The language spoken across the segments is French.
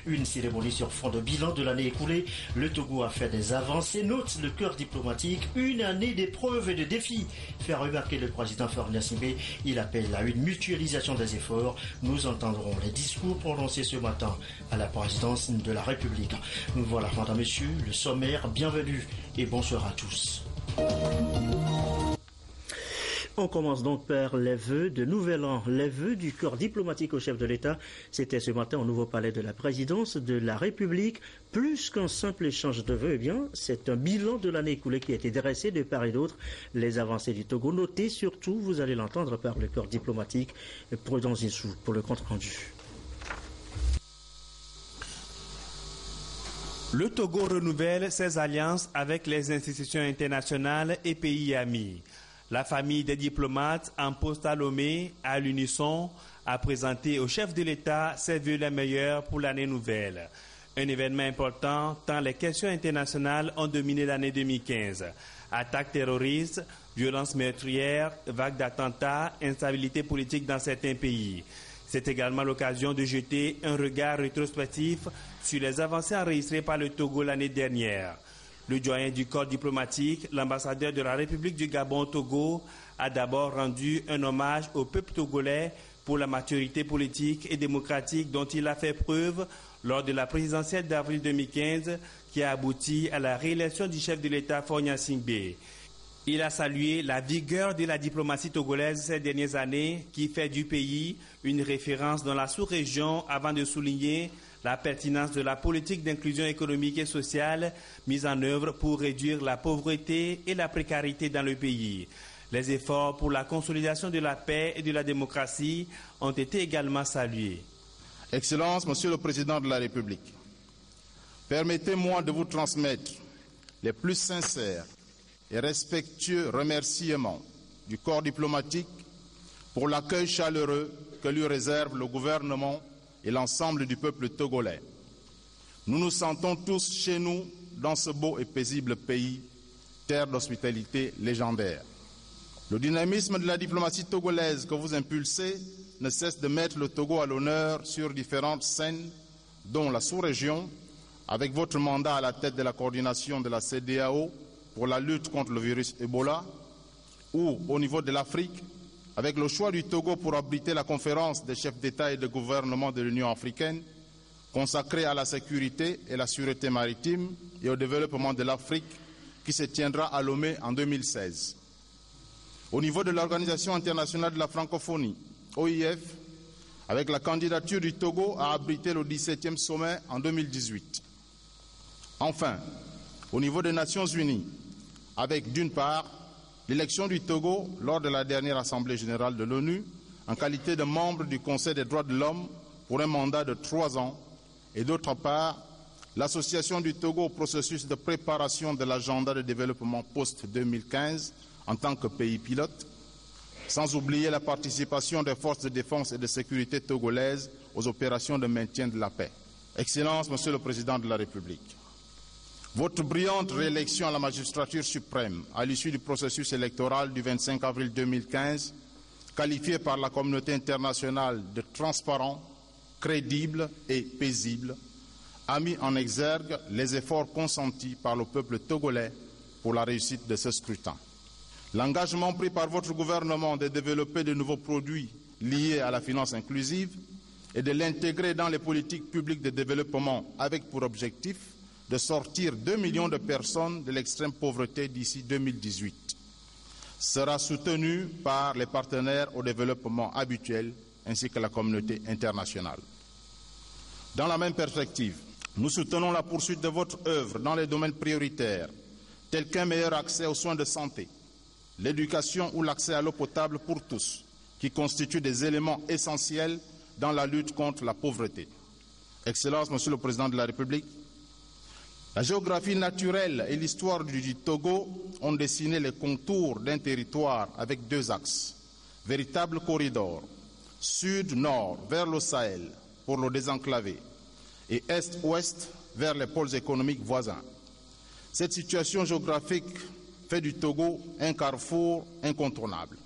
Une cérémonie sur fond de bilan de l'année écoulée. Le Togo a fait des avancées, note le cœur diplomatique, une année d'épreuves et de défis. Fait remarquer le président Faure Gnassingbé, il appelle à une mutualisation des efforts. Nous entendrons les discours prononcés ce matin à la présidence de la République. Voilà, madame, monsieur, le sommaire, bienvenue et bonsoir à tous. On commence donc par les vœux de Nouvel An, les vœux du corps diplomatique au chef de l'État. C'était ce matin au nouveau palais de la présidence de la République. Plus qu'un simple échange de vœux, eh bien, c'est un bilan de l'année écoulée qui a été dressé de part et d'autre. Les avancées du Togo notées, surtout, vous allez l'entendre par le corps diplomatique. Prudent Zissou pour le compte rendu. Le Togo renouvelle ses alliances avec les institutions internationales et pays amis. La famille des diplomates en poste à Lomé, à l'unisson, a présenté au chef de l'État ses vœux les meilleurs pour l'année nouvelle. Un événement important tant les questions internationales ont dominé l'année 2015. Attaques terroristes, violences meurtrières, vagues d'attentats, instabilité politique dans certains pays. C'est également l'occasion de jeter un regard rétrospectif sur les avancées enregistrées par le Togo l'année dernière. Le doyen du corps diplomatique, l'ambassadeur de la République du Gabon au Togo, a d'abord rendu un hommage au peuple togolais pour la maturité politique et démocratique dont il a fait preuve lors de la présidentielle d'avril 2015 qui a abouti à la réélection du chef de l'État Faure Gnassingbé. Il a salué la vigueur de la diplomatie togolaise ces dernières années qui fait du pays une référence dans la sous-région avant de souligner la pertinence de la politique d'inclusion économique et sociale mise en œuvre pour réduire la pauvreté et la précarité dans le pays. Les efforts pour la consolidation de la paix et de la démocratie ont été également salués. Excellences, Monsieur le Président de la République, permettez-moi de vous transmettre les plus sincères et respectueux remerciements du corps diplomatique pour l'accueil chaleureux que lui réserve le gouvernement et l'ensemble du peuple togolais. Nous nous sentons tous chez nous dans ce beau et paisible pays, terre d'hospitalité légendaire. Le dynamisme de la diplomatie togolaise que vous impulsez ne cesse de mettre le Togo à l'honneur sur différentes scènes, dont la sous-région, avec votre mandat à la tête de la coordination de la CEDEAO pour la lutte contre le virus Ebola, ou au niveau de l'Afrique, avec le choix du Togo pour abriter la conférence des chefs d'État et de gouvernement de l'Union africaine, consacrée à la sécurité et la sûreté maritime et au développement de l'Afrique, qui se tiendra à Lomé en 2016. Au niveau de l'Organisation internationale de la francophonie, OIF, avec la candidature du Togo à abriter le 17e sommet en 2018. Enfin, au niveau des Nations Unies, avec d'une part, l'élection du Togo lors de la dernière Assemblée générale de l'ONU en qualité de membre du Conseil des droits de l'homme pour un mandat de 3 ans et d'autre part, l'association du Togo au processus de préparation de l'agenda de développement post-2015 en tant que pays pilote, sans oublier la participation des forces de défense et de sécurité togolaises aux opérations de maintien de la paix. Excellences, Monsieur le Président de la République, votre brillante réélection à la magistrature suprême à l'issue du processus électoral du 25 avril 2015, qualifié par la communauté internationale de transparent, crédible et paisible, a mis en exergue les efforts consentis par le peuple togolais pour la réussite de ce scrutin. L'engagement pris par votre gouvernement de développer de nouveaux produits liés à la finance inclusive et de l'intégrer dans les politiques publiques de développement avec pour objectif de sortir 2 millions de personnes de l'extrême pauvreté d'ici 2018 sera soutenu par les partenaires au développement habituels ainsi que la communauté internationale. Dans la même perspective, nous soutenons la poursuite de votre œuvre dans les domaines prioritaires tels qu'un meilleur accès aux soins de santé, l'éducation ou l'accès à l'eau potable pour tous, qui constituent des éléments essentiels dans la lutte contre la pauvreté. Excellences, Monsieur le Président de la République, la géographie naturelle et l'histoire du Togo ont dessiné les contours d'un territoire avec 2 axes, véritables corridors, sud-nord vers le Sahel pour le désenclaver et est-ouest vers les pôles économiques voisins. Cette situation géographique fait du Togo un carrefour incontournable.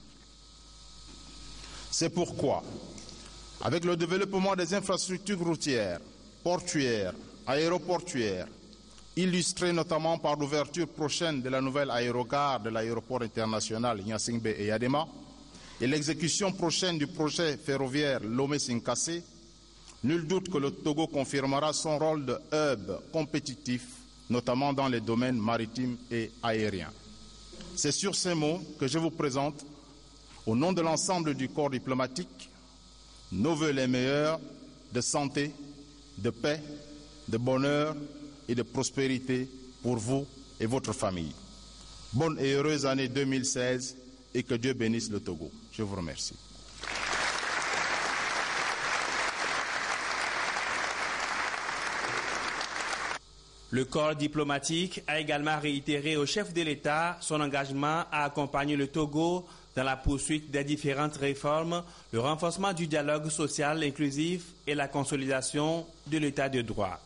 C'est pourquoi, avec le développement des infrastructures routières, portuaire, aéroportuaire, illustrée notamment par l'ouverture prochaine de la nouvelle aérogare de l'aéroport international Gnassingbé et Yadema et l'exécution prochaine du projet ferroviaire Lomé-Sinkassé, nul doute que le Togo confirmera son rôle de hub compétitif, notamment dans les domaines maritimes et aériens. C'est sur ces mots que je vous présente, au nom de l'ensemble du corps diplomatique, nos vœux les meilleurs de santé, de paix, de bonheur et de prospérité pour vous et votre famille. Bonne et heureuse année 2016 et que Dieu bénisse le Togo. Je vous remercie. Le corps diplomatique a également réitéré au chef de l'État son engagement à accompagner le Togo dans la poursuite des différentes réformes, le renforcement du dialogue social inclusif et la consolidation de l'État de droit.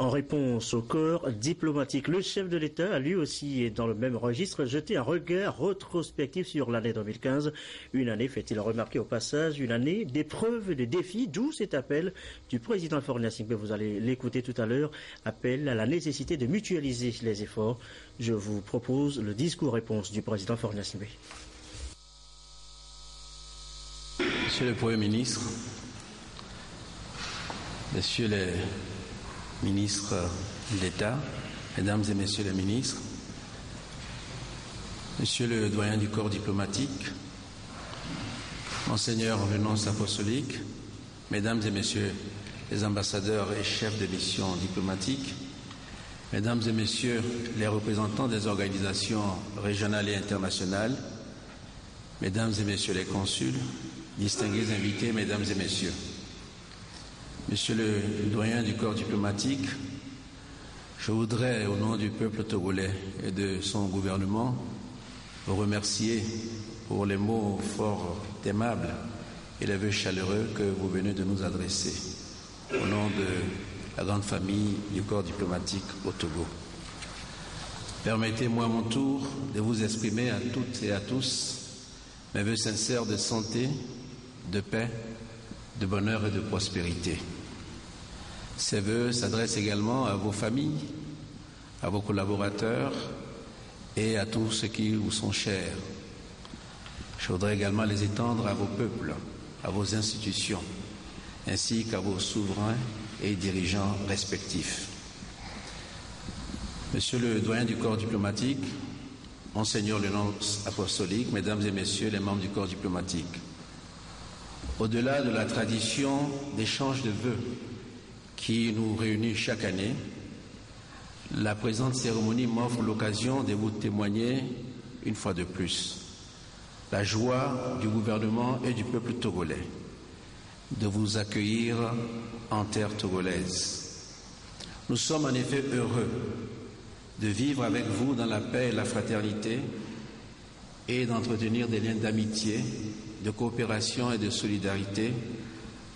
En réponse au corps diplomatique, le chef de l'État a lui aussi, dans le même registre, jeté un regard rétrospectif sur l'année 2015. Une année, fait-il remarquer au passage, une année d'épreuves et de défis, d'où cet appel du président Faure Gnassingbé, vous allez l'écouter tout à l'heure, appel à la nécessité de mutualiser les efforts. Je vous propose le discours-réponse du président Faure Gnassingbé. Monsieur le Premier ministre, Messieurs les ministres d'État, Mesdames et Messieurs les ministres, Monsieur le doyen du corps diplomatique, Monseigneur en venance apostolique, Mesdames et Messieurs les ambassadeurs et chefs de mission diplomatique, Mesdames et Messieurs les représentants des organisations régionales et internationales, Mesdames et Messieurs les consuls, distingués invités, Mesdames et Messieurs, Monsieur le doyen du corps diplomatique, je voudrais, au nom du peuple togolais et de son gouvernement, vous remercier pour les mots fort aimables et les vœux chaleureux que vous venez de nous adresser au nom de la grande famille du corps diplomatique au Togo. Permettez-moi à mon tour de vous exprimer à toutes et à tous mes vœux sincères de santé, de paix, de bonheur et de prospérité. Ces vœux s'adressent également à vos familles, à vos collaborateurs et à tous ceux qui vous sont chers. Je voudrais également les étendre à vos peuples, à vos institutions, ainsi qu'à vos souverains et dirigeants respectifs. Monsieur le doyen du corps diplomatique, Monseigneur le nonce apostolique, Mesdames et Messieurs les membres du corps diplomatique, au-delà de la tradition d'échange de vœux qui nous réunit chaque année, la présente cérémonie m'offre l'occasion de vous témoigner une fois de plus la joie du gouvernement et du peuple togolais de vous accueillir en terre togolaise. Nous sommes en effet heureux de vivre avec vous dans la paix et la fraternité et d'entretenir des liens d'amitié, de coopération et de solidarité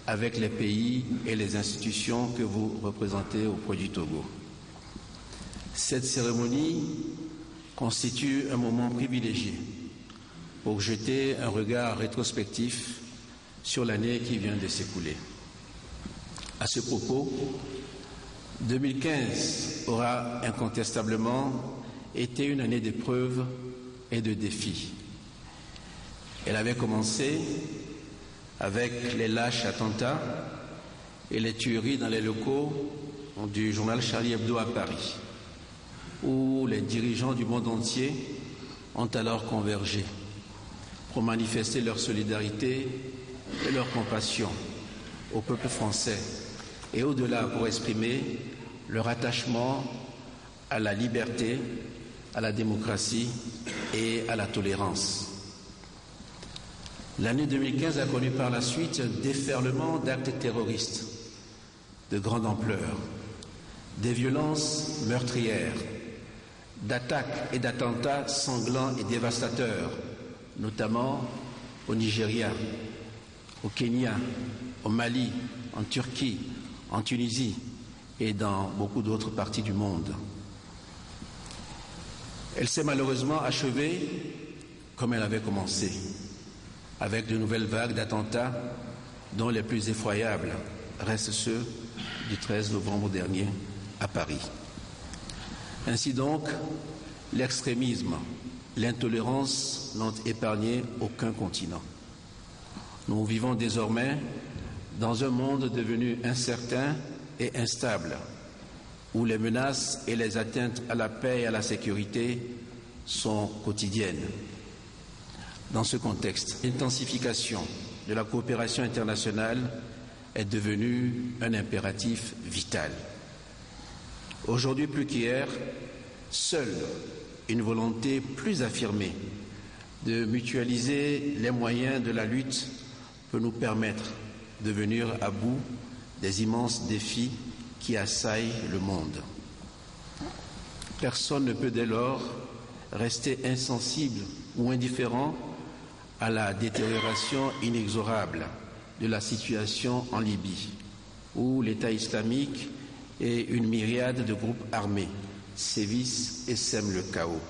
avec les pays et les institutions que vous représentez auprès du Togo. Cette cérémonie constitue un moment privilégié pour jeter un regard rétrospectif sur l'année qui vient de s'écouler. À ce propos, 2015 aura incontestablement été une année d'épreuves et de défis. Elle avait commencé avec les lâches attentats et les tueries dans les locaux du journal Charlie Hebdo à Paris, où les dirigeants du monde entier ont alors convergé pour manifester leur solidarité et leur compassion au peuple français et au-delà pour exprimer leur attachement à la liberté, à la démocratie et à la tolérance. L'année 2015 a connu par la suite un déferlement d'actes terroristes de grande ampleur, des violences meurtrières, d'attaques et d'attentats sanglants et dévastateurs, notamment au Nigeria, au Kenya, au Mali, en Turquie, en Tunisie et dans beaucoup d'autres parties du monde. Elle s'est malheureusement achevée comme elle avait commencé, avec de nouvelles vagues d'attentats dont les plus effroyables restent ceux du 13 novembre dernier à Paris. Ainsi donc, l'extrémisme, l'intolérance n'ont épargné aucun continent. Nous vivons désormais dans un monde devenu incertain et instable, où les menaces et les atteintes à la paix et à la sécurité sont quotidiennes. Dans ce contexte, l'intensification de la coopération internationale est devenue un impératif vital. Aujourd'hui plus qu'hier, seule une volonté plus affirmée de mutualiser les moyens de la lutte peut nous permettre de venir à bout des immenses défis qui assaillent le monde. Personne ne peut dès lors rester insensible ou indifférent à la détérioration inexorable de la situation en Libye, où l'État islamique et une myriade de groupes armés sévissent et sèment le chaos.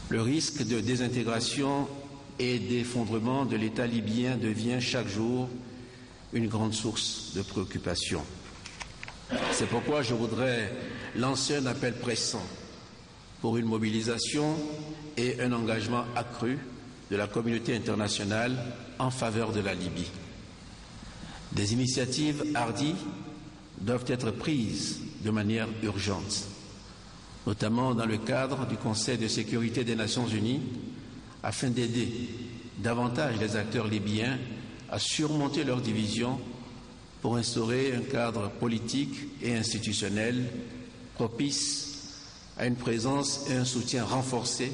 Le risque de désintégration et d'effondrement de l'État libyen devient chaque jour une grande source de préoccupation. C'est pourquoi je voudrais lancer un appel pressant pour une mobilisation et un engagement accru de la communauté internationale en faveur de la Libye. Des initiatives hardies doivent être prises de manière urgente, notamment dans le cadre du Conseil de sécurité des Nations Unies, afin d'aider davantage les acteurs libyens à surmonter leurs divisions pour instaurer un cadre politique et institutionnel propice à une présence et un soutien renforcé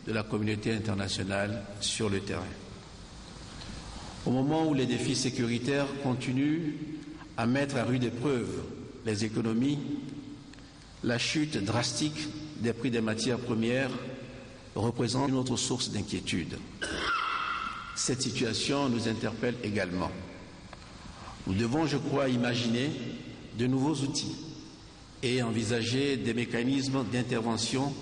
de la communauté internationale sur le terrain. Au moment où les défis sécuritaires continuent à mettre à rude épreuve les économies, la chute drastique des prix des matières premières représente une autre source d'inquiétude. Cette situation nous interpelle également. Nous devons, je crois, imaginer de nouveaux outils et envisager des mécanismes d'intervention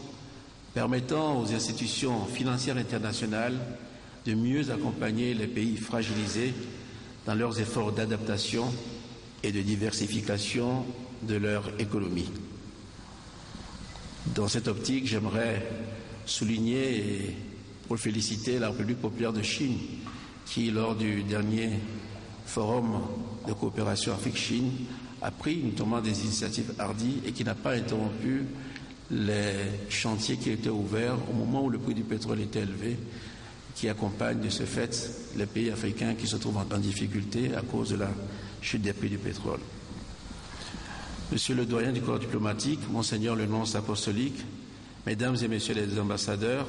permettant aux institutions financières internationales de mieux accompagner les pays fragilisés dans leurs efforts d'adaptation et de diversification de leur économie. Dans cette optique, j'aimerais souligner et pour féliciter la République populaire de Chine qui, lors du dernier forum de coopération Afrique-Chine, a pris notamment des initiatives hardies et qui n'a pas interrompu les chantiers qui étaient ouverts au moment où le prix du pétrole était élevé, qui accompagne de ce fait les pays africains qui se trouvent en difficulté à cause de la chute des prix du pétrole. Monsieur le doyen du corps diplomatique, Monseigneur le nonce apostolique, Mesdames et Messieurs les ambassadeurs,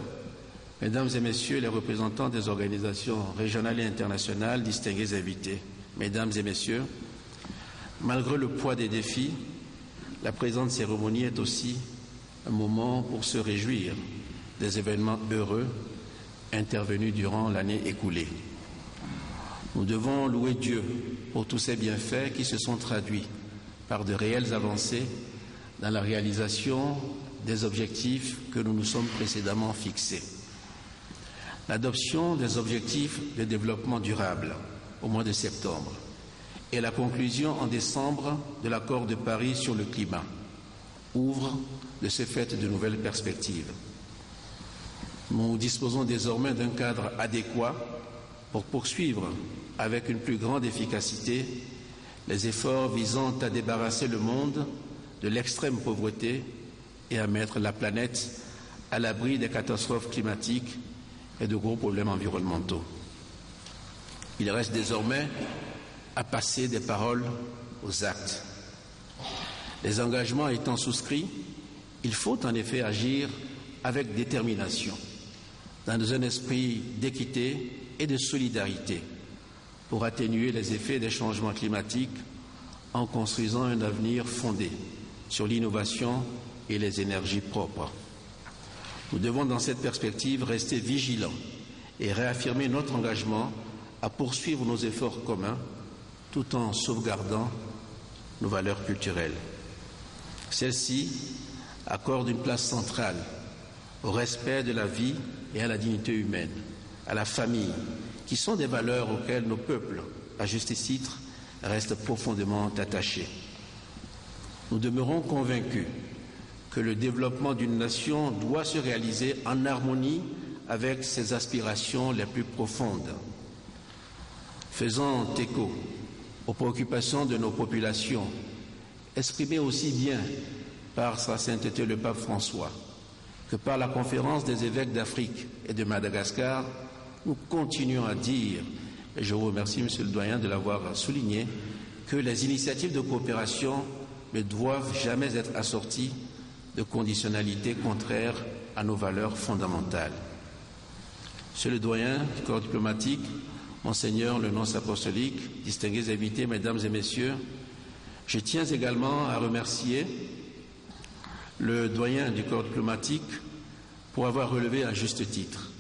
Mesdames et Messieurs les représentants des organisations régionales et internationales, distingués invités, Mesdames et Messieurs, malgré le poids des défis, la présente cérémonie est aussi un moment pour se réjouir des événements heureux intervenus durant l'année écoulée. Nous devons louer Dieu pour tous ces bienfaits qui se sont traduits par de réelles avancées dans la réalisation des objectifs que nous nous sommes précédemment fixés. L'adoption des objectifs de développement durable au mois de septembre et la conclusion en décembre de l'accord de Paris sur le climat ouvrent de ce fait de nouvelles perspectives. Nous disposons désormais d'un cadre adéquat pour poursuivre avec une plus grande efficacité les efforts visant à débarrasser le monde de l'extrême pauvreté et à mettre la planète à l'abri des catastrophes climatiques et de gros problèmes environnementaux. Il reste désormais à passer des paroles aux actes. Les engagements étant souscrits, il faut en effet agir avec détermination, dans un esprit d'équité et de solidarité, pour atténuer les effets des changements climatiques en construisant un avenir fondé sur l'innovation et les énergies propres. Nous devons, dans cette perspective, rester vigilants et réaffirmer notre engagement à poursuivre nos efforts communs tout en sauvegardant nos valeurs culturelles. Celles-ci accordent une place centrale au respect de la vie et à la dignité humaine, à la famille, qui sont des valeurs auxquelles nos peuples, à juste titre, restent profondément attachés. Nous demeurons convaincus que le développement d'une nation doit se réaliser en harmonie avec ses aspirations les plus profondes. Faisant écho aux préoccupations de nos populations, exprimées aussi bien par Sa Sainteté le Pape François que par la Conférence des évêques d'Afrique et de Madagascar, nous continuons à dire, et je vous remercie, Monsieur le Doyen, de l'avoir souligné, que les initiatives de coopération ne doivent jamais être assorties de conditionnalités contraires à nos valeurs fondamentales. Monsieur le Doyen du corps diplomatique, Monseigneur le nonce apostolique, distingués invités, Mesdames et Messieurs, je tiens également à remercier le Doyen du corps diplomatique pour avoir relevé à juste titre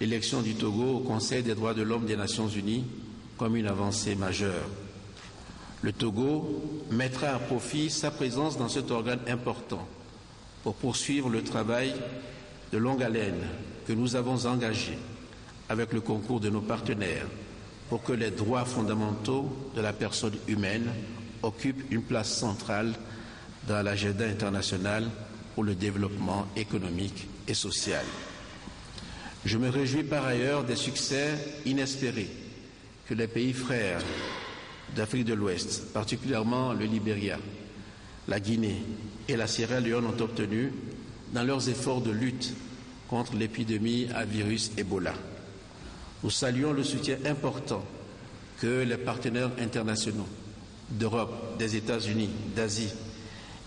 l'élection du Togo au Conseil des droits de l'homme des Nations Unies comme une avancée majeure. Le Togo mettra à profit sa présence dans cet organe important pour poursuivre le travail de longue haleine que nous avons engagé avec le concours de nos partenaires pour que les droits fondamentaux de la personne humaine occupent une place centrale dans l'agenda international pour le développement économique et social. Je me réjouis par ailleurs des succès inespérés que les pays frères d'Afrique de l'Ouest, particulièrement le Libéria, la Guinée et la Sierra Leone ont obtenus dans leurs efforts de lutte contre l'épidémie à virus Ebola. Nous saluons le soutien important que les partenaires internationaux d'Europe, des États-Unis, d'Asie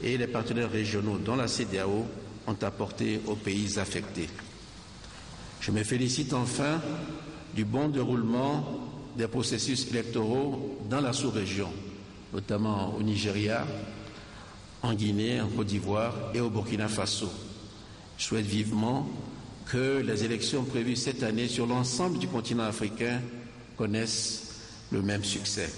et les partenaires régionaux, dont la CEDEAO, ont apporté aux pays affectés. Je me félicite enfin du bon déroulement des processus électoraux dans la sous-région, notamment au Nigeria, en Guinée, en Côte d'Ivoire et au Burkina Faso. Je souhaite vivement que les élections prévues cette année sur l'ensemble du continent africain connaissent le même succès.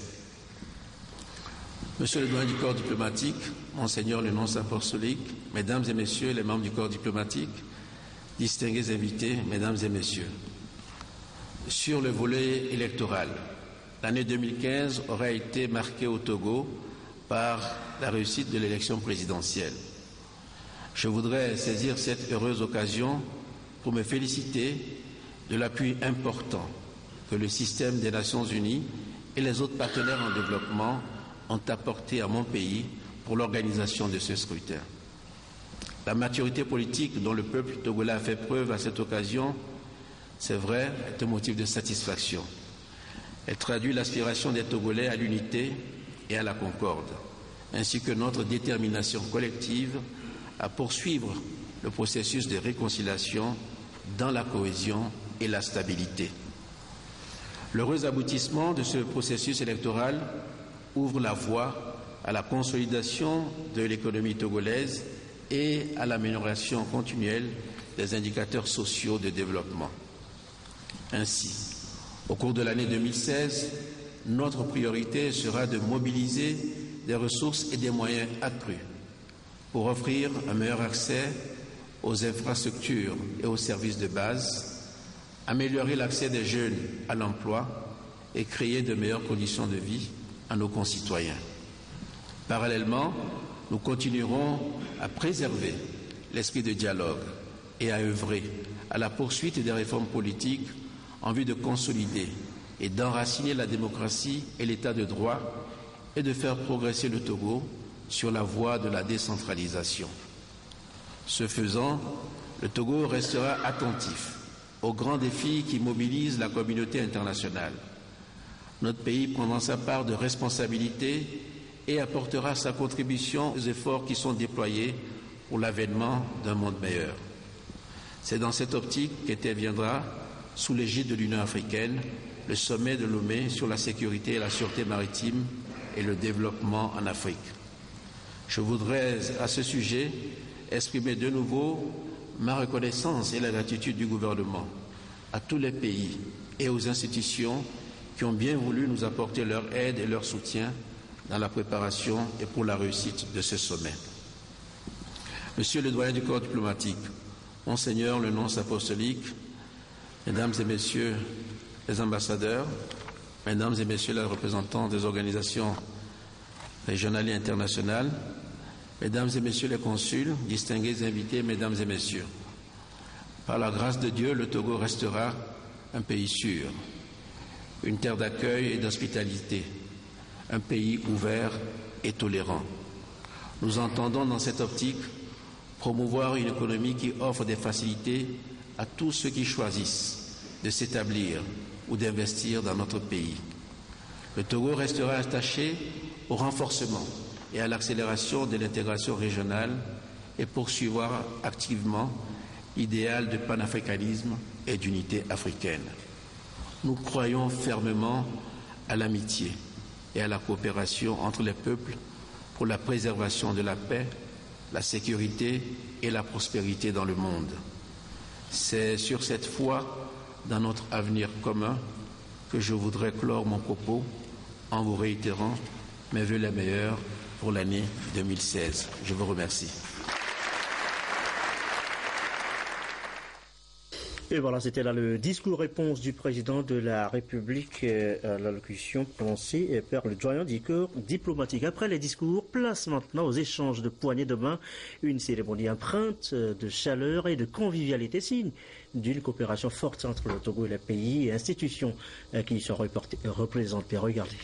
Monsieur le Doyen du corps diplomatique, Monseigneur le nonce apostolique, Mesdames et Messieurs les membres du corps diplomatique, distingués invités, Mesdames et Messieurs, sur le volet électoral, l'année 2015 aura été marquée au Togo par la réussite de l'élection présidentielle. Je voudrais saisir cette heureuse occasion pour me féliciter de l'appui important que le système des Nations Unies et les autres partenaires en développement ont apporté à mon pays pour l'organisation de ce scrutin. La maturité politique dont le peuple togolais a fait preuve à cette occasion, c'est vrai, est un motif de satisfaction. Elle traduit l'aspiration des Togolais à l'unité et à la concorde, ainsi que notre détermination collective à poursuivre le processus de réconciliation dans la cohésion et la stabilité. L'heureux aboutissement de ce processus électoral ouvre la voie à la consolidation de l'économie togolaise et à l'amélioration continuelle des indicateurs sociaux de développement. Ainsi, au cours de l'année 2016, notre priorité sera de mobiliser des ressources et des moyens accrus pour offrir un meilleur accès aux infrastructures et aux services de base, améliorer l'accès des jeunes à l'emploi et créer de meilleures conditions de vie à nos concitoyens. Parallèlement, nous continuerons à préserver l'esprit de dialogue et à œuvrer à la poursuite des réformes politiques en vue de consolider et d'enraciner la démocratie et l'état de droit et de faire progresser le Togo sur la voie de la décentralisation. Ce faisant, le Togo restera attentif aux grands défis qui mobilisent la communauté internationale. Notre pays prendra sa part de responsabilité et apportera sa contribution aux efforts qui sont déployés pour l'avènement d'un monde meilleur. C'est dans cette optique qu'interviendra, sous l'égide de l'Union africaine, le sommet de Lomé sur la sécurité et la sûreté maritime et le développement en Afrique. Je voudrais, à ce sujet, exprimer de nouveau ma reconnaissance et la gratitude du gouvernement à tous les pays et aux institutions qui ont bien voulu nous apporter leur aide et leur soutien dans la préparation et pour la réussite de ce sommet. Monsieur le doyen du corps diplomatique, Monseigneur le nonce apostolique, Mesdames et Messieurs les ambassadeurs, Mesdames et Messieurs les représentants des organisations régionales et internationales, Mesdames et Messieurs les consuls, distingués invités, Mesdames et Messieurs, par la grâce de Dieu, le Togo restera un pays sûr, une terre d'accueil et d'hospitalité, un pays ouvert et tolérant. Nous entendons dans cette optique promouvoir une économie qui offre des facilités à tous ceux qui choisissent de s'établir ou d'investir dans notre pays. Le Togo restera attaché au renforcement et à l'accélération de l'intégration régionale et poursuivra activement l'idéal de panafricanisme et d'unité africaine. Nous croyons fermement à l'amitié et à la coopération entre les peuples pour la préservation de la paix, la sécurité et la prospérité dans le monde. C'est sur cette foi dans notre avenir commun que je voudrais clore mon propos en vous réitérant mes vœux les meilleurs pour l'année 2016. Je vous remercie. Et voilà, c'était là le discours-réponse du président de la République à l'allocution prononcée par le doyen du corps diplomatique. Après les discours, place maintenant aux échanges de poignées de main, une cérémonie empreinte de chaleur et de convivialité, signe d'une coopération forte entre le Togo et les pays et institutions qui y sont représentées. Regardez.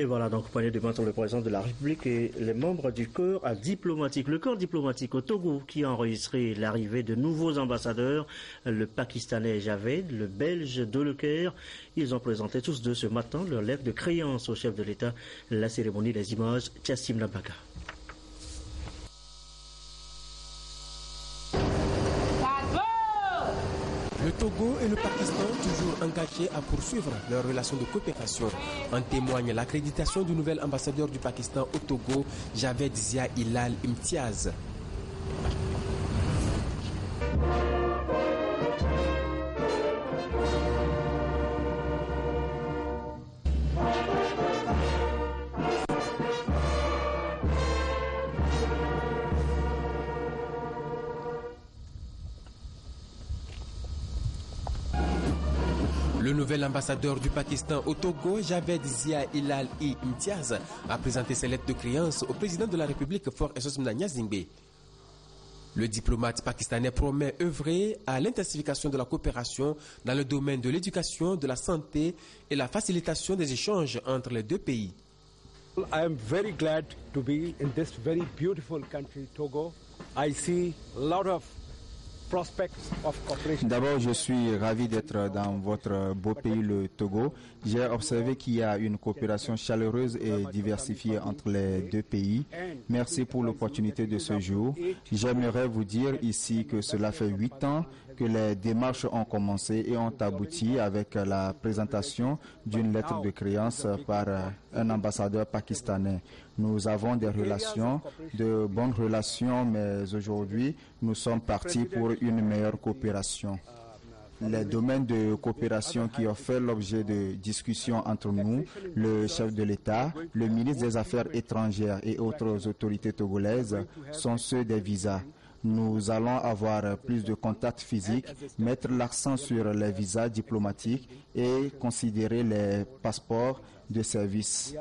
Et voilà donc poignée de main entre le président de la République et les membres du corps diplomatique. Le corps diplomatique au Togo qui a enregistré l'arrivée de nouveaux ambassadeurs, le Pakistanais Javed, le Belge Deleker. Ils ont présenté tous deux ce matin leur lettre de créance au chef de l'État. La cérémonie des images, Tchassim Nabaka. Le Togo et le Pakistan, toujours engagés à poursuivre leurs relations de coopération. En témoigne l'accréditation du nouvel ambassadeur du Pakistan au Togo, Javed Zia Hilal Imtiaz. Le nouvel ambassadeur du Pakistan au Togo, Javed Zia Hilal Imtiaz, a présenté ses lettres de créance au président de la République, Faure Essouss-Mna Gnassingbé. Le diplomate pakistanais promet œuvrer à l'intensification de la coopération dans le domaine de l'éducation, de la santé et la facilitation des échanges entre les deux pays. I am very glad to be in this very beautiful country, Togo. I see a lot of D'abord, je suis ravi d'être dans votre beau pays, le Togo. J'ai observé qu'il y a une coopération chaleureuse et diversifiée entre les deux pays. Merci pour l'opportunité de ce jour. J'aimerais vous dire ici que cela fait 8 ans que les démarches ont commencé et ont abouti avec la présentation d'une lettre de créance par un ambassadeur pakistanais. Nous avons des relations, de bonnes relations, mais aujourd'hui, nous sommes partis pour une meilleure coopération. Les domaines de coopération qui ont fait l'objet de discussions entre nous, le chef de l'État, le ministre des Affaires étrangères et autres autorités togolaises, sont ceux des visas. Nous allons avoir plus de contacts physiques, mettre l'accent sur les visas diplomatiques et considérer les passeports de service.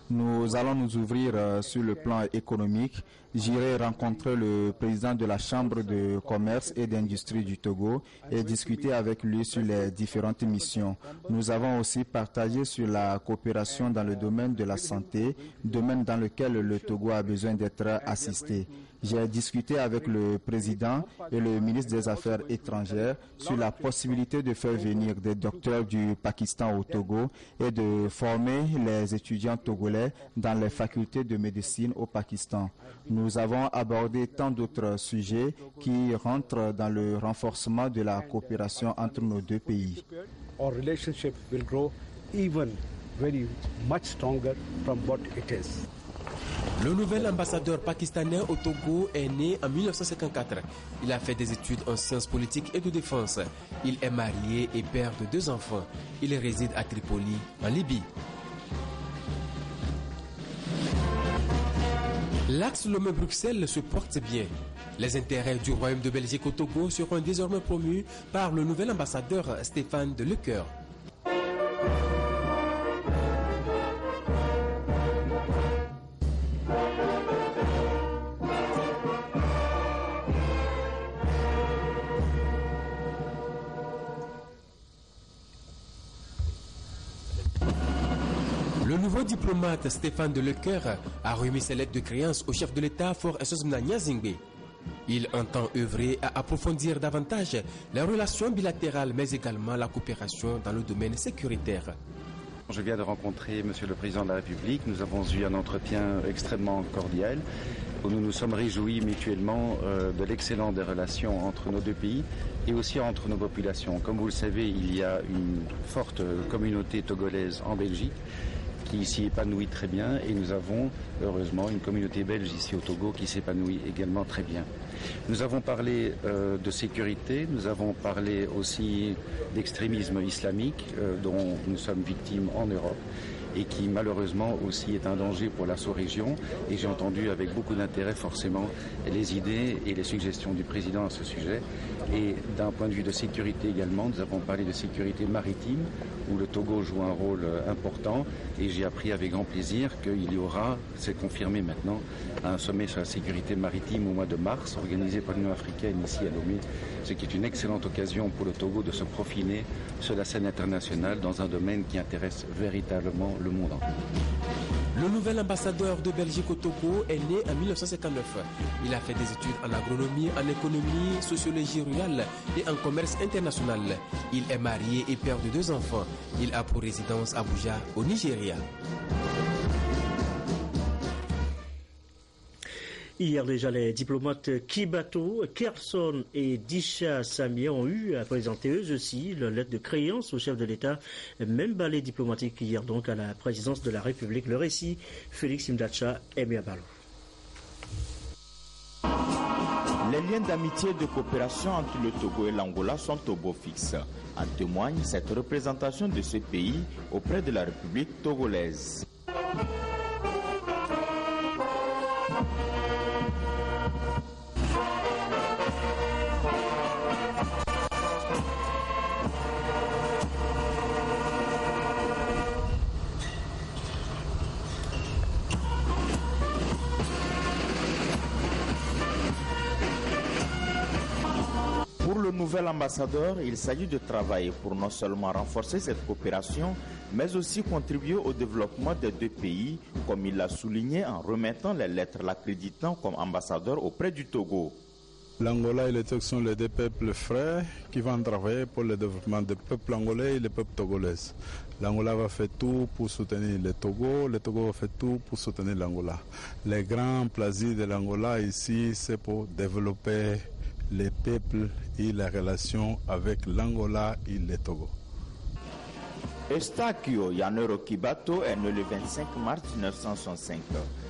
Nous allons nous ouvrir sur le plan économique. J'irai rencontrer le président de la Chambre de commerce et d'industrie du Togo et discuter avec lui sur les différentes missions. Nous avons aussi partagé sur la coopération dans le domaine de la santé, domaine dans lequel le Togo a besoin d'être assisté. J'ai discuté avec le président et le ministre des Affaires étrangères sur la possibilité de faire venir des docteurs du Pakistan au Togo et de former les étudiants togolais dans les facultés de médecine au Pakistan. Nous avons abordé tant d'autres sujets qui rentrent dans le renforcement de la coopération entre nos deux pays. Our relationship will grow even very much stronger from what it is. Le nouvel ambassadeur pakistanais au Togo est né en 1954. Il a fait des études en sciences politiques et de défense. Il est marié et père de 2 enfants. Il réside à Tripoli, en Libye. L'axe Lomé-Bruxelles se porte bien. Les intérêts du Royaume de Belgique au Togo seront désormais promus par le nouvel ambassadeur Stéphane Deleker. Le nouveau diplomate Stéphane Deleker a remis ses lettres de créance au chef de l'État Faure Essouss-Mna Gnassingbé. Il entend œuvrer à approfondir davantage les relations bilatérales, mais également la coopération dans le domaine sécuritaire. Je viens de rencontrer Monsieur le Président de la République. Nous avons eu un entretien extrêmement cordial où nous nous sommes réjouis mutuellement de l'excellence des relations entre nos deux pays et aussi entre nos populations. Comme vous le savez, il y a une forte communauté togolaise en Belgique qui s'y épanouit très bien et nous avons heureusement une communauté belge ici au Togo qui s'épanouit également très bien. Nous avons parlé de sécurité, nous avons parlé aussi d'extrémisme islamique dont nous sommes victimes en Europe et qui malheureusement aussi est un danger pour la sous-région et j'ai entendu avec beaucoup d'intérêt forcément les idées et les suggestions du président à ce sujet et d'un point de vue de sécurité également, nous avons parlé de sécurité maritime où le Togo joue un rôle important et j'ai appris avec grand plaisir qu'il y aura, c'est confirmé maintenant, un sommet sur la sécurité maritime au mois de mars organisé par l'Union africaine ici à Lomé, ce qui est une excellente occasion pour le Togo de se profiler sur la scène internationale dans un domaine qui intéresse véritablement le monde. Le nouvel ambassadeur de Belgique au Togo est né en 1959. Il a fait des études en agronomie, en économie, sociologie rurale et en commerce international. Il est marié et père de 2 enfants. Il a pour résidence Abuja, au Nigeria. Hier déjà, les diplomates Kibato, Kerson et Disha Samie ont eu à présenter eux aussi leur lettre de créance au chef de l'État. Même balai diplomatique hier donc à la présidence de la République. Le récit, Félix Imdacha et Miabalo. Les liens d'amitié et de coopération entre le Togo et l'Angola sont au beau fixe. En témoigne cette représentation de ce pays auprès de la République togolaise. Pour le nouvel ambassadeur, il s'agit de travailler pour non seulement renforcer cette coopération, mais aussi contribuer au développement des 2 pays, comme il l'a souligné en remettant les lettres l'accréditant comme ambassadeur auprès du Togo. L'Angola et le Togo sont les 2 peuples frères qui vont travailler pour le développement des peuples angolais et des peuples togolais. L'Angola va faire tout pour soutenir le Togo va faire tout pour soutenir l'Angola. Les grands plaisirs de l'Angola ici, c'est pour développer les peuples et les relations avec l'Angola et le Togo. Eustáquio Yanero Kibato est né le 25 mars 1965.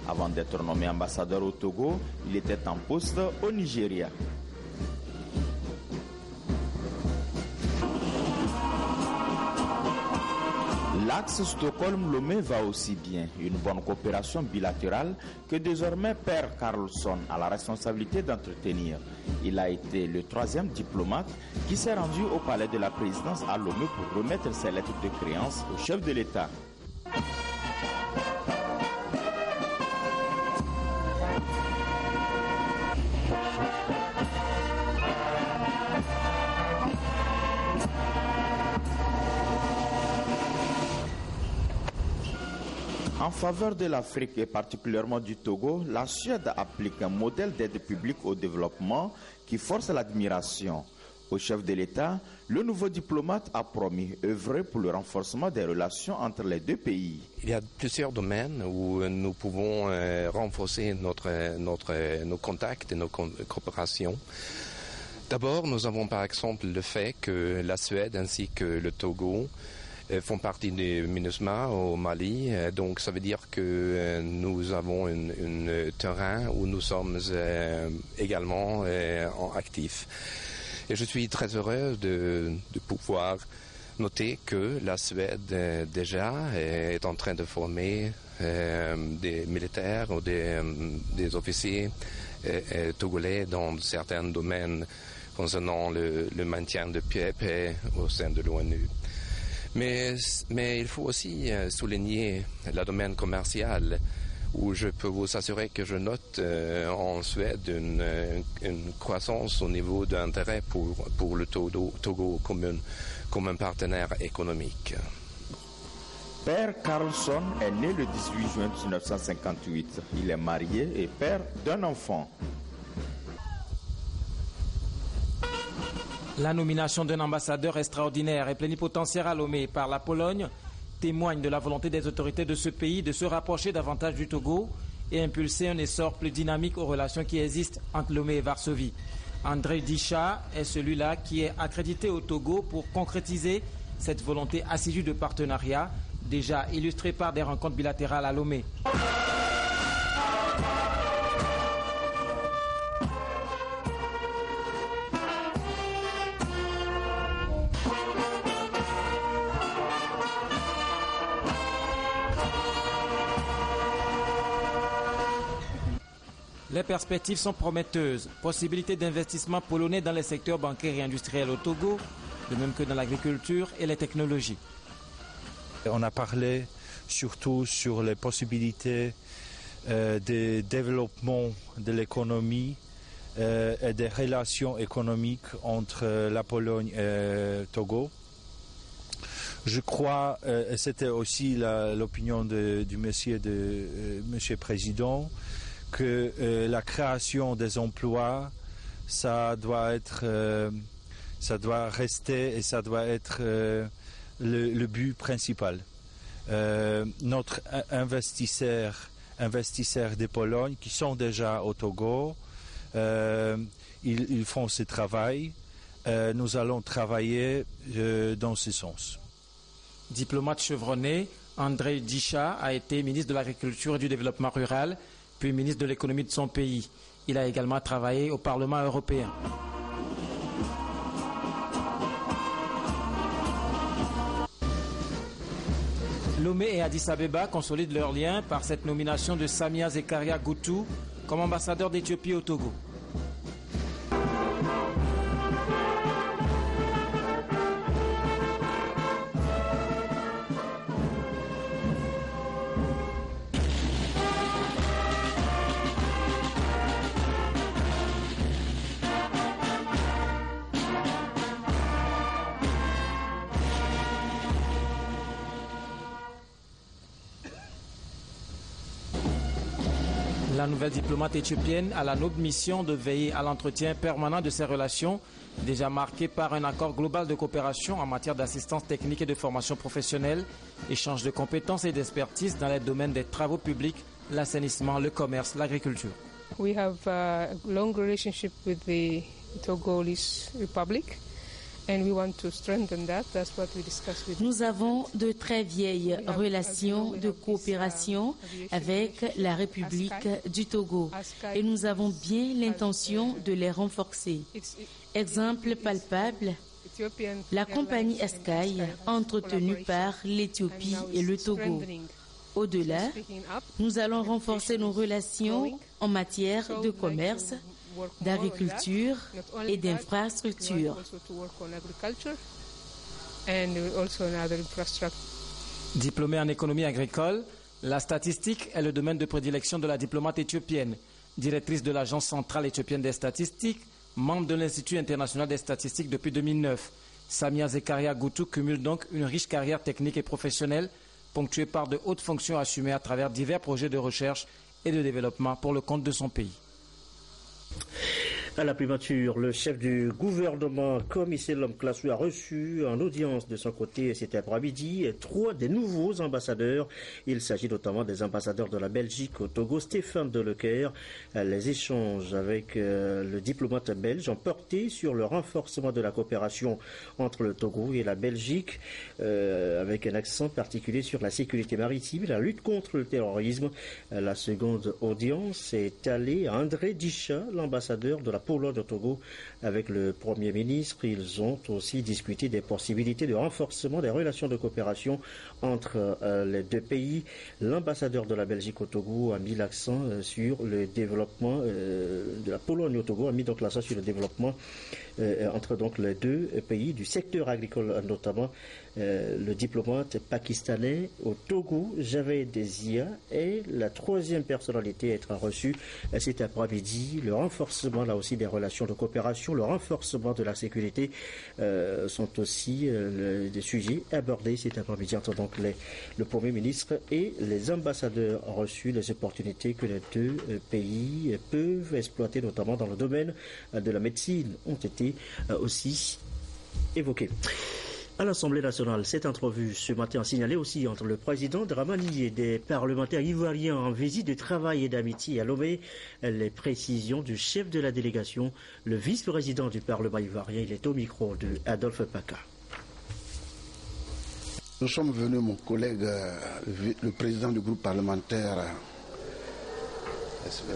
Avant d'être nommé ambassadeur au Togo, il était en poste au Nigeria. L'axe Stockholm-Lomé va aussi bien. Une bonne coopération bilatérale que désormais Père Carlson a la responsabilité d'entretenir. Il a été le 3e diplomate qui s'est rendu au palais de la présidence à Lomé pour remettre ses lettres de créance au chef de l'État. En faveur de l'Afrique et particulièrement du Togo, la Suède applique un modèle d'aide publique au développement qui force l'admiration. Au chef de l'État, le nouveau diplomate a promis œuvrer pour le renforcement des relations entre les 2 pays. Il y a plusieurs domaines où nous pouvons renforcer nos contacts et nos coopérations. D'abord, nous avons par exemple le fait que la Suède ainsi que le Togo font partie du MINUSMA au Mali, donc ça veut dire que nous avons un terrain où nous sommes également actifs. Et je suis très heureux de pouvoir noter que la Suède déjà est en train de former des militaires ou des officiers togolais dans certains domaines concernant le maintien de paix au sein de l'ONU. Mais il faut aussi souligner le domaine commercial où je peux vous assurer que je note en Suède une croissance au niveau d'intérêt pour le Togo comme un partenaire économique. Père Carlson est né le 18 juin 1958. Il est marié et père d'un enfant. La nomination d'un ambassadeur extraordinaire et plénipotentiaire à Lomé par la Pologne témoigne de la volonté des autorités de ce pays de se rapprocher davantage du Togo et impulser un essor plus dynamique aux relations qui existent entre Lomé et Varsovie. André Disha est celui-là qui est accrédité au Togo pour concrétiser cette volonté assidue de partenariat, déjà illustrée par des rencontres bilatérales à Lomé. Les perspectives sont prometteuses. Possibilité d'investissement polonais dans les secteurs bancaires et industriels au Togo, de même que dans l'agriculture et les technologies. On a parlé surtout sur les possibilités de développement de l'économie et des relations économiques entre la Pologne et le Togo. Je crois, et c'était aussi l'opinion du monsieur Président, que la création des emplois, ça doit rester et ça doit être le but principal. Notre investisseurs de Pologne qui sont déjà au Togo, ils font ce travail. Nous allons travailler dans ce sens. Diplomate chevronné, Andrzej Disza a été ministre de l'Agriculture et du Développement rural, puis ministre de l'économie de son pays. Il a également travaillé au Parlement européen. Lomé et Addis Abeba consolident leurs liens par cette nomination de Samia Zekaria Goutou comme ambassadeur d'Éthiopie au Togo. La nouvelle diplomate éthiopienne a la noble mission de veiller à l'entretien permanent de ses relations, déjà marquées par un accord global de coopération en matière d'assistance technique et de formation professionnelle, échange de compétences et d'expertise dans les domaines des travaux publics, l'assainissement, le commerce, l'agriculture. We have a long relationship with the Togolese Republic. Nous avons de très vieilles relations de coopération avec la République du Togo et nous avons bien l'intention de les renforcer. Exemple palpable, la compagnie Sky entretenue par l'Éthiopie et le Togo. Au-delà, nous allons renforcer nos relations en matière de commerce, d'agriculture et d'infrastructures. Diplômée en économie agricole, la statistique est le domaine de prédilection de la diplomate éthiopienne, directrice de l'Agence centrale éthiopienne des statistiques, membre de l'Institut international des statistiques depuis 2009. Samia Zekaria Goutou cumule donc une riche carrière technique et professionnelle, ponctuée par de hautes fonctions assumées à travers divers projets de recherche et de développement pour le compte de son pays. À la primature, le chef du gouvernement, commissaire Lom Klasu, a reçu en audience de son côté cet après-midi 3 des nouveaux ambassadeurs. Il s'agit notamment des ambassadeurs de la Belgique au Togo, Stéphane Delecaire. Les échanges avec le diplomate belge ont porté sur le renforcement de la coopération entre le Togo et la Belgique, avec un accent particulier sur la sécurité maritime et la lutte contre le terrorisme. La seconde audience est allée à Andrzej Disza, l'ambassadeur de la Pologne au Togo, avec le Premier ministre. Ils ont aussi discuté des possibilités de renforcement des relations de coopération entre les deux pays. L'ambassadeur de la Belgique au Togo a mis l'accent sur le développement de la Pologne au Togo, a mis donc l'accent sur le développement entre donc les deux pays du secteur agricole, notamment. Le diplomate pakistanais au Togo, Javed Zia, est la 3e personnalité à être reçue cet après-midi. Le renforcement, là aussi, des relations de coopération, le renforcement de la sécurité sont aussi des sujets abordés cet après-midi entre donc le Premier ministre et les ambassadeurs ont reçu les opportunités que les deux pays peuvent exploiter, notamment dans le domaine de la médecine, ont été aussi évoquées. À l'Assemblée nationale, cette entrevue ce matin a signalé aussi entre le président Dramani et des parlementaires ivoiriens en visite de travail et d'amitié à Lomé. Les précisions du chef de la délégation, le vice-président du Parlement ivoirien, il est au micro de Adolphe Paka. Nous sommes venus, mon collègue, le président du groupe parlementaire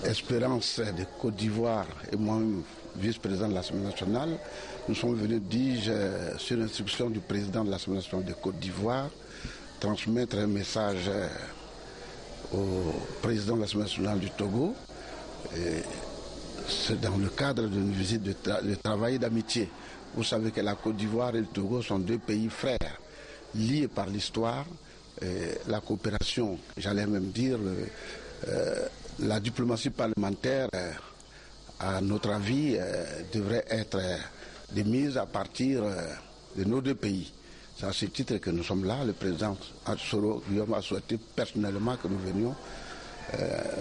Espérance de Côte d'Ivoire et moi-même, vice-président de l'Assemblée nationale, nous sommes venus, dis-je, sur l'instruction du président de l'Assemblée nationale de Côte d'Ivoire, transmettre un message au président de l'Assemblée nationale du Togo. C'est dans le cadre d'une visite de travail et d'amitié. Vous savez que la Côte d'Ivoire et le Togo sont 2 pays frères, liés par l'histoire, la coopération, j'allais même dire, la diplomatie parlementaire, à notre avis, devrait être démise à partir de nos 2 pays. C'est à ce titre que nous sommes là. Le président Soro Guillaume a souhaité personnellement que nous venions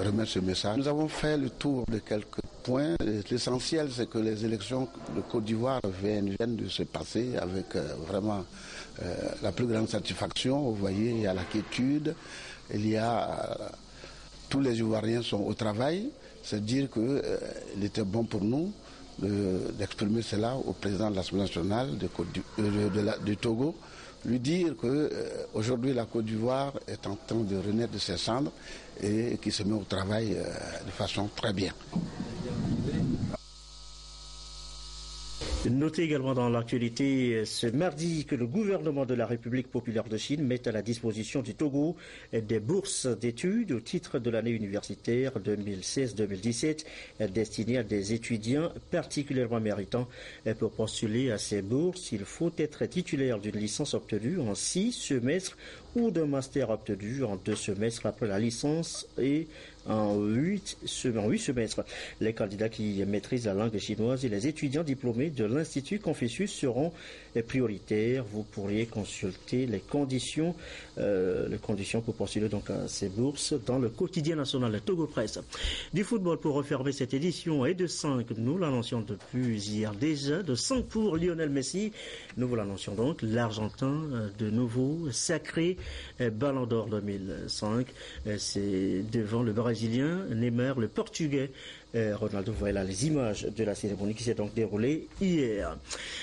remettre ce message. Nous avons fait le tour de quelques points. L'essentiel, c'est que les élections de Côte d'Ivoire viennent de se passer avec vraiment la plus grande satisfaction. Vous voyez, il y a la quiétude, tous les Ivoiriens sont au travail. C'est dire qu'il était bon pour nous d'exprimer cela au président de l'Assemblée nationale du Togo, lui dire qu'aujourd'hui la Côte d'Ivoire est en train de renaître de ses cendres et qu'il se met au travail de façon très bien. Notez également dans l'actualité ce mardi que le gouvernement de la République populaire de Chine met à la disposition du Togo des bourses d'études au titre de l'année universitaire 2016-2017 destinées à des étudiants particulièrement méritants. Pour postuler à ces bourses, il faut être titulaire d'une licence obtenue en 6 semestres ou d'un master obtenu en 2 semestres après la licence et en 8 semestres. Les candidats qui maîtrisent la langue chinoise et les étudiants diplômés de l'Institut Confucius seront prioritaires. Vous pourriez consulter les conditions pour poursuivre donc à ces bourses dans le quotidien national Togo Presse. Du football pour refermer cette édition et de 5, nous l'annoncions depuis hier déjà, de 5 pour Lionel Messi. Nous vous l'annoncions donc, l'Argentin de nouveau sacré Ballon d'Or 2005. C'est devant le Brésilien, Neymar, le Portugais. Ronaldo, voilà les images de la cérémonie qui s'est donc déroulée hier.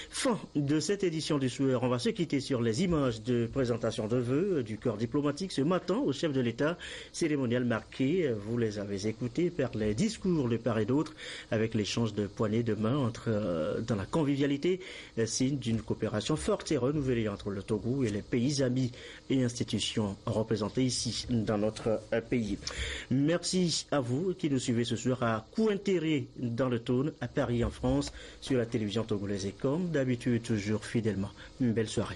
Fin de cette édition du Soir. On va se quitter sur les images de présentation de vœux du corps diplomatique ce matin au chef de l'État. Cérémonial marqué, vous les avez écoutés par les discours de part et d'autre avec l'échange de poignées de main dans la convivialité, signe d'une coopération forte et renouvelée entre le Togo et les pays amis et institutions représentées ici dans notre pays. Merci à vous qui nous suivez ce soir à Intérêt dans le Tône, à Paris en France, sur la télévision togolaise et comme d'habitude toujours fidèlement. Une belle soirée.